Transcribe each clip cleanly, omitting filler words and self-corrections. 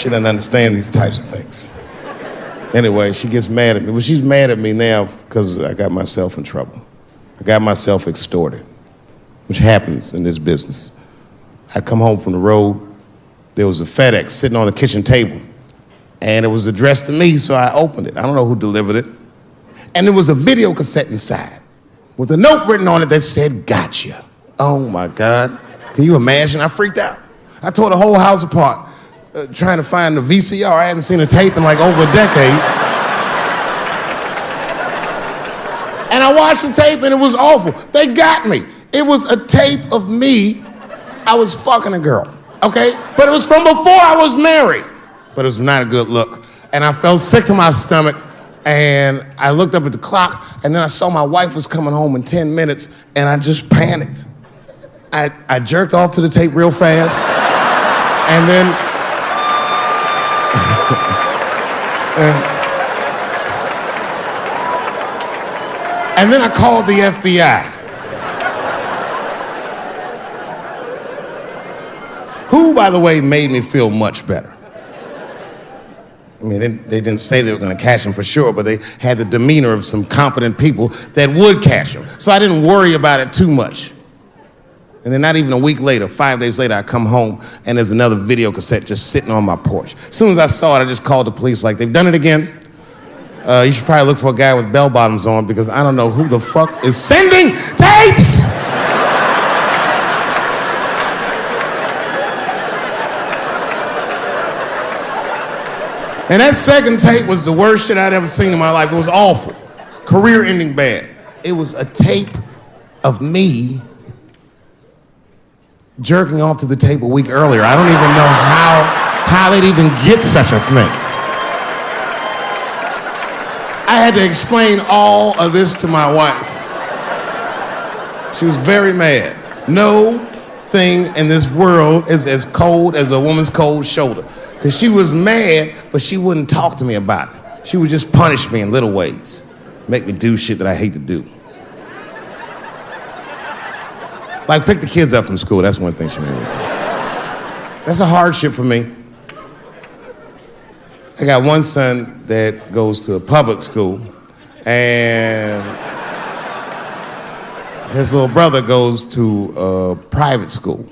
She doesn't understand these types of things. Anyway, she gets mad at me. Well, she's mad at me now because I got myself in trouble. I got myself extorted, which happens in this business. I come home from the road. There was a FedEx sitting on the kitchen table, and it was addressed to me, so I opened it. I don't know who delivered it. And there was a video cassette inside with a note written on it that said, "Gotcha." Oh my God. Can you imagine? I freaked out. I tore the whole house apart trying to find the VCR. I hadn't seen a tape in like over a decade. And I watched the tape and it was awful. They got me. It was a tape of me. I was fucking a girl, okay? But it was from before I was married. But it was not a good look. And I felt sick to my stomach. And I looked up at the clock, and then I saw my wife was coming home in 10 minutes, and I just panicked. I jerked off to the tape real fast, and then and then I called the FBI. Who, by the way, made me feel much better. I mean, they didn't say they were going to catch him for sure, but they had the demeanor of some competent people that would catch him. So I didn't worry about it too much. And then not even a week later, 5 days later, I come home and there's another video cassette just sitting on my porch. As soon as I saw it, I just called the police like, "They've done it again. You should probably look for a guy with bell bottoms on because I don't know who the fuck is sending tapes." And that second tape was the worst shit I'd ever seen in my life. It was awful. Career-ending bad. It was a tape of me jerking off to the tape a week earlier. I don't even know how they'd even get such a thing. I had to explain all of this to my wife. She was very mad. No thing in this world is as cold as a woman's cold shoulder. Because she was mad, but she wouldn't talk to me about it. She would just punish me in little ways. Make me do shit that I hate to do. Like pick the kids up from school, that's one thing she made me do. That's a hardship for me. I got one son that goes to a public school, and his little brother goes to a private school.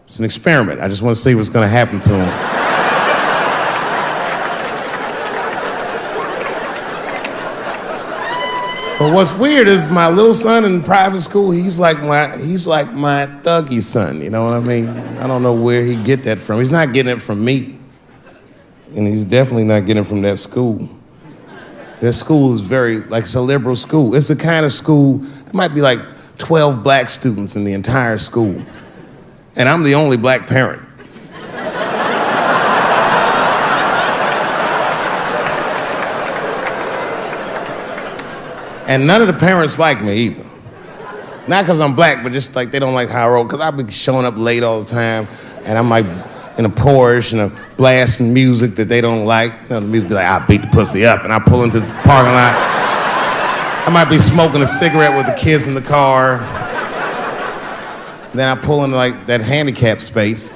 It's an experiment. I just want to see what's going to happen to him. But what's weird is my little son in private school, he's like my thuggy son, you know what I mean? I don't know where he get that from. He's not getting it from me. And he's definitely not getting it from that school. That school is it's a liberal school. It's the kind of school, there might be like 12 black students in the entire school. And I'm the only black parent. And none of the parents like me either. Not because I'm black, but just like they don't like how I roll. Because I be showing up late all the time, and I'm like in a Porsche and a blasting music that they don't like. You know, the music be like, "I'll beat the pussy up," and I pull into the parking lot. I might be smoking a cigarette with the kids in the car. Then I pull into like that handicap space.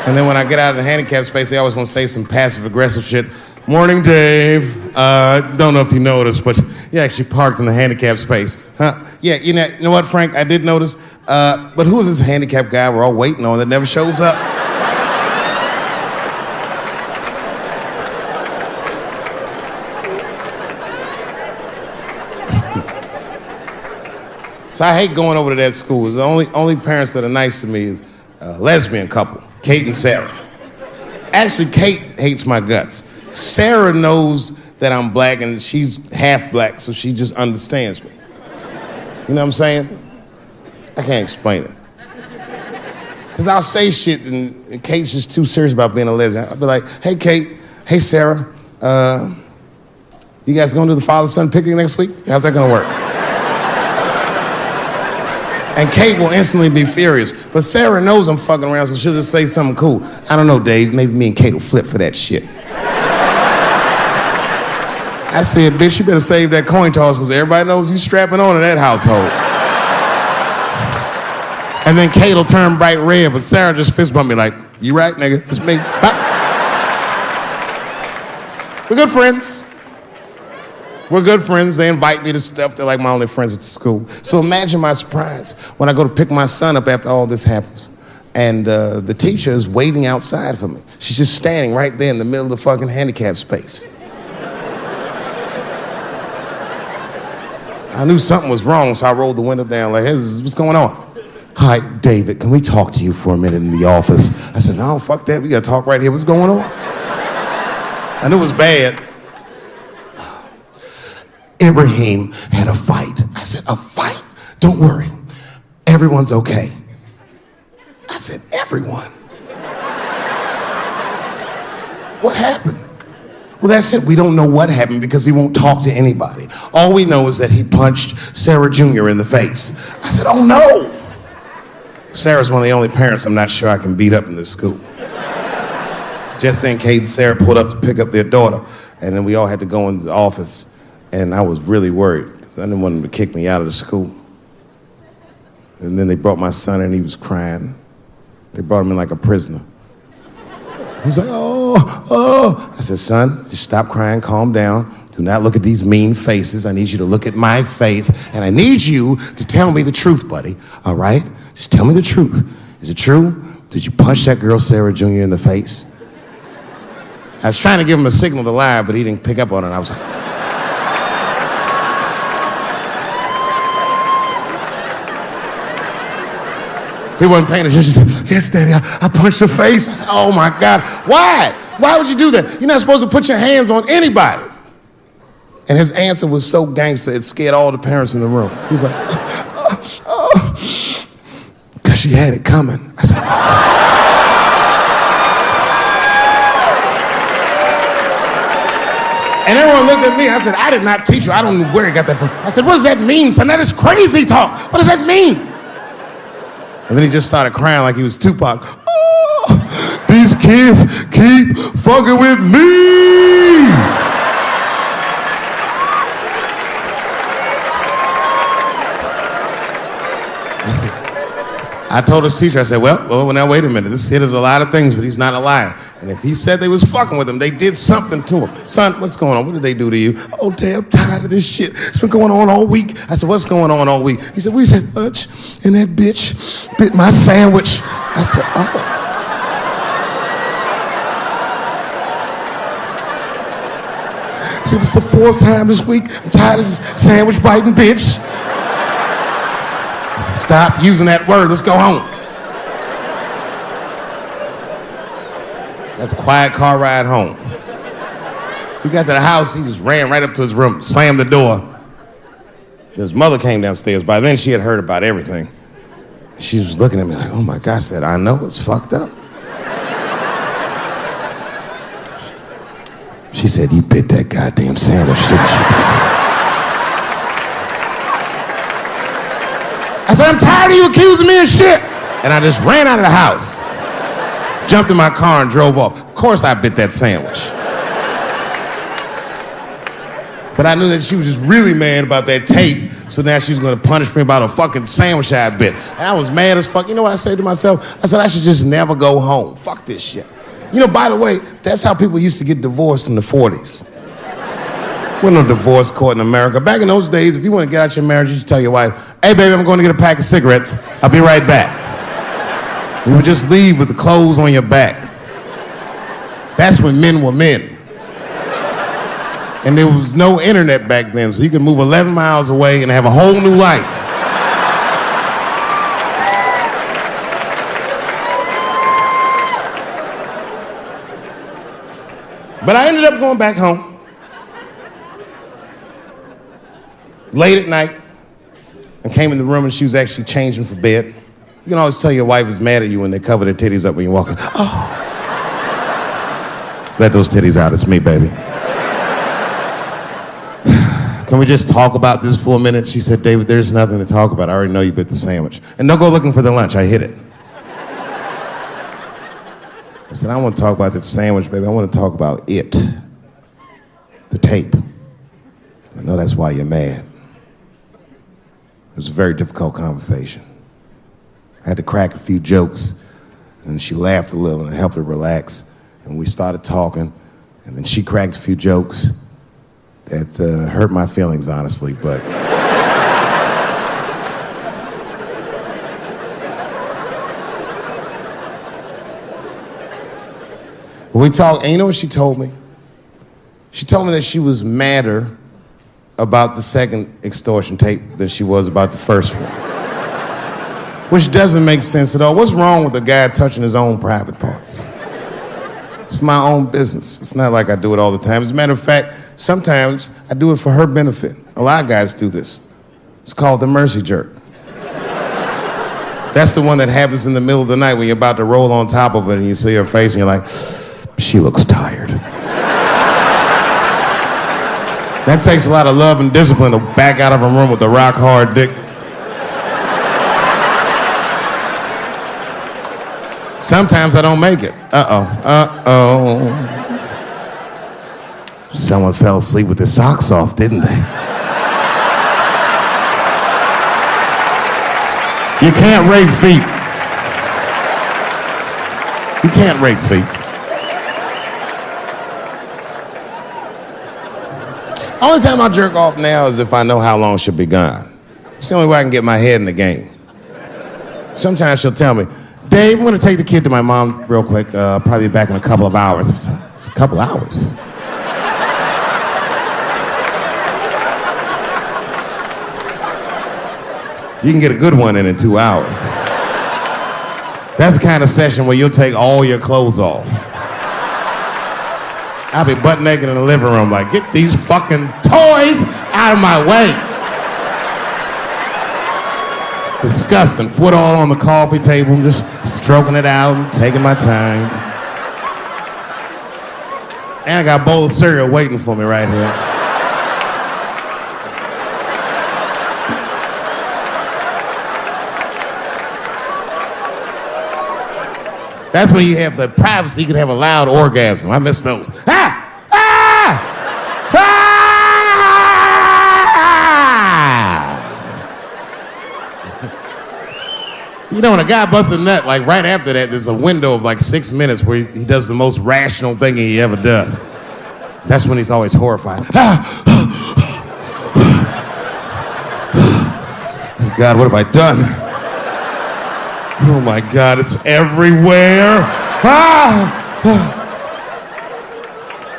And then when I get out of the handicap space, they always want to say some passive aggressive shit. "Morning, Dave. Don't know if you noticed, but you actually parked in the handicap space." Huh? Yeah, you know what, Frank? I did notice. But who is this handicap guy we're all waiting on that never shows up? So I hate going over to that school. The only parents that are nice to me is a lesbian couple, Kate and Sarah. Actually, Kate hates my guts. Sarah knows that I'm black and she's half black, so she just understands me. You know what I'm saying? I can't explain it. Because I'll say shit and Kate's just too serious about being a lesbian. I'll be like, "Hey, Kate. Hey, Sarah. You guys going to do the father-son picnic next week? How's that going to work?" And Kate will instantly be furious. But Sarah knows I'm fucking around, so she'll just say something cool. "I don't know, Dave. Maybe me and Kate will flip for that shit." I said, "Bitch, you better save that coin toss because everybody knows you strapping on in that household." And then Kate will turn bright red, but Sarah just fist bump me like, "You right, nigga? It's me." Bop. We're good friends. We're good friends. They invite me to stuff. They're like my only friends at the school. So imagine my surprise when I go to pick my son up after all this happens. And the teacher is waiting outside for me. She's just standing right there in the middle of the fucking handicap space. I knew something was wrong, so I rolled the window down like, hey, what's going on? Hi, David, can we talk to you for a minute in the office? I said, no, fuck that. We got to talk right here. What's going on? I knew it was bad. Ibrahim had a fight. I said, a fight? Don't worry. Everyone's okay. I said, everyone? What happened? Well, that's it. We don't know what happened because he won't talk to anybody. All we know is that he punched Sarah Jr. in the face. I said, oh no. Sarah's one of the only parents I'm not sure I can beat up in this school. Just in case Sarah pulled up to pick up their daughter, and then we all had to go into the office. And I was really worried because I didn't want them to kick me out of the school. And then they brought my son in, he was crying. They brought him in like a prisoner. He was like, oh. I said, son, just stop crying, calm down. Do not look at these mean faces. I need you to look at my face. And I need you to tell me the truth, buddy, all right? Just tell me the truth. Is it true? Did you punch that girl, Sarah Jr., in the face? I was trying to give him a signal to lie, but he didn't pick up on it. I was like, he wasn't paying attention. He said, yes, Daddy, I punched her face. I said, oh my God, why? Why would you do that? You're not supposed to put your hands on anybody. And his answer was so gangster, it scared all the parents in the room. He was like, because she had it coming. I said, And everyone looked at me. I said, I did not teach you. I don't know where he got that from. I said, what does that mean, son? That is crazy talk. What does that mean? And then he just started crying like he was Tupac. Oh, these kids keep fucking with me. I told his teacher, I said, well, now wait a minute. This kid is a lot of things, but he's not a liar. And if he said they was fucking with him, they did something to him. Son, what's going on? What did they do to you? Oh, Dad, I'm tired of this shit. It's been going on all week. I said, what's going on all week? He said, we had lunch, and that bitch bit my sandwich. I said, oh. He said, it's the fourth time this week. I'm tired of this sandwich biting bitch. I said, stop using that word. Let's go home. That's a quiet car ride home. We got to the house, he just ran right up to his room, slammed the door. His mother came downstairs. By then, she had heard about everything. She was looking at me like, oh my God, I said, I know, it's fucked up. She said, you bit that goddamn sandwich, didn't you, Daddy? I said, I'm tired of you accusing me of shit. And I just ran out of the house. Jumped in my car and drove off. Of course I bit that sandwich. But I knew that she was just really mad about that tape, so now she was gonna punish me about a fucking sandwich I bit. And I was mad as fuck. You know what I said to myself? I said, I should just never go home. Fuck this shit. You know, by the way, that's how people used to get divorced in the 40s. There was no divorce court in America. Back in those days, if you want to get out your marriage, you just tell your wife, hey baby, I'm going to get a pack of cigarettes. I'll be right back. You would just leave with the clothes on your back. That's when men were men. And there was no internet back then, so you could move 11 miles away and have a whole new life. But I ended up going back home. Late at night, and came in the room and she was actually changing for bed. You can always tell your wife is mad at you when they cover their titties up when you walk in. Oh. Let those titties out, it's me, baby. Can we just talk about this for a minute? She said, David, there's nothing to talk about. I already know you bit the sandwich. And don't go looking for the lunch, I hid it. I said, I don't want to talk about the sandwich, baby. I want to talk about it. The tape. I know that's why you're mad. It was a very difficult conversation. I had to crack a few jokes, and she laughed a little, and it helped her relax. And we started talking, And then she cracked a few jokes that hurt my feelings, honestly, but... We talked, and you know what she told me? She told me that she was madder about the second extortion tape than she was about the first one. Which doesn't make sense at all. What's wrong with a guy touching his own private parts? It's my own business. It's not like I do it all the time. As a matter of fact, sometimes I do it for her benefit. A lot of guys do this. It's called the mercy jerk. That's the one that happens in the middle of the night when you're about to roll on top of it and you see her face and you're like, she looks tired. That takes a lot of love and discipline to back out of a room with a rock hard dick. Sometimes I don't make it. Uh-oh. Someone fell asleep with their socks off, didn't they? You can't rape feet. You can't rape feet. Only time I jerk off now is if I know how long she'll be gone. It's the only way I can get my head in the game. Sometimes she'll tell me, Dave, I'm gonna take the kid to my mom real quick. Probably be back in a couple of hours. A couple hours? You can get a good one in 2 hours. That's the kind of session where you'll take all your clothes off. I'll be butt naked in the living room like, get these fucking toys out of my way. Disgusting. Foot all on the coffee table, just stroking it out and taking my time. And I got a bowl of cereal waiting for me right here. That's when you have the privacy, you can have a loud orgasm. I miss those. Ah! Ah! Ah! You know, when a guy busts a nut, like right after that, there's a window of like 6 minutes where he does the most rational thing he ever does. That's when he's always horrified. Ah! Oh God, what have I done? Oh my God, it's everywhere. Ah!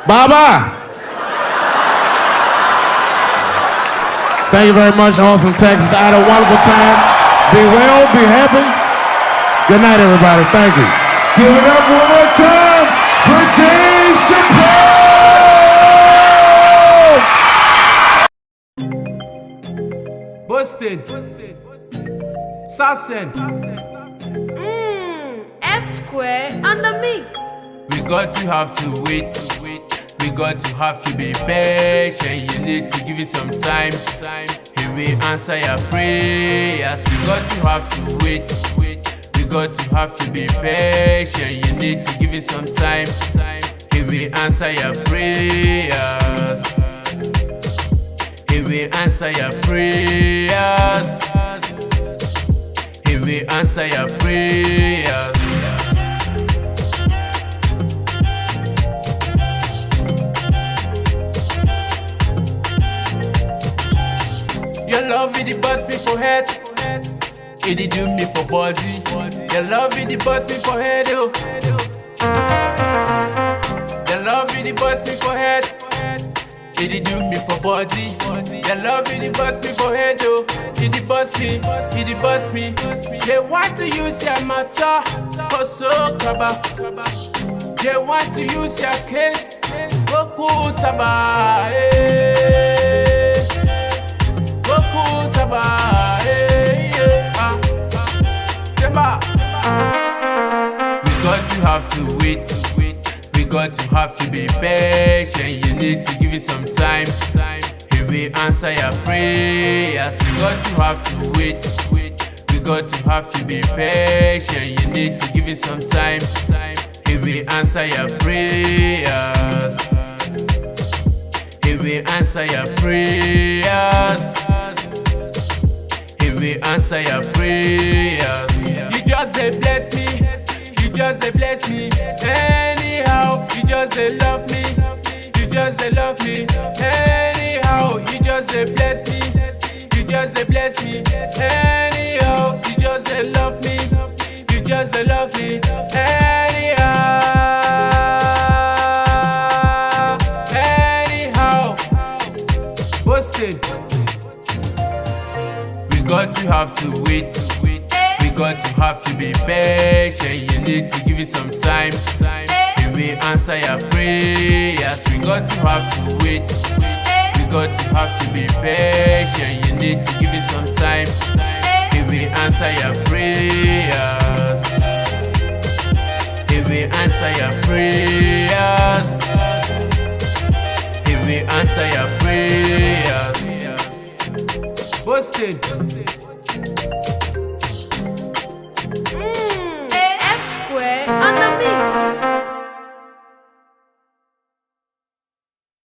Baba! Thank you very much, Austin, Texas. I had a wonderful time. Be well, be happy. Good night, everybody. Thank you. Give it up one more time for Dave Chappelle! Busted. Sassen. F-Square on the mix. We got to have to wait. We got to have to be patient. You need to give it some time. He will answer your prayers. We got to have to wait. We got to have to be patient. You need to give it some time. He will answer your prayers. He will answer your prayers. He will answer your prayers. Your love with the bust me for head. It did do me for body. Your love with the bust me for head. Oh. Your love with the bust me for head. It did do me for body. Your love it bust me for head. Oh. It did bust me. It did bust me. They want to use your matter for so kaba. They want to use your case for kutaba. We got to have to wait. We got to have to be patient. You need to give it some time. He will answer your prayers. We got to have to wait. We got to have to be patient. You need to give it some time. He will answer your prayers. He will answer your prayers. He will answer your prayers. You just they bless me. You just they bless me. Anyhow, you just they love me. just they love me. Anyhow, you just they bless me. You just they bless me. Anyhow, you just they love me. You just they love me. Anyhow, post it. We got to have to wait. We got to have to be patient. You need to give it some time. He will answer your prayers. We got to have to wait. We got to have to be patient. You need to give it some time. He will answer your prayers. He will answer your prayers.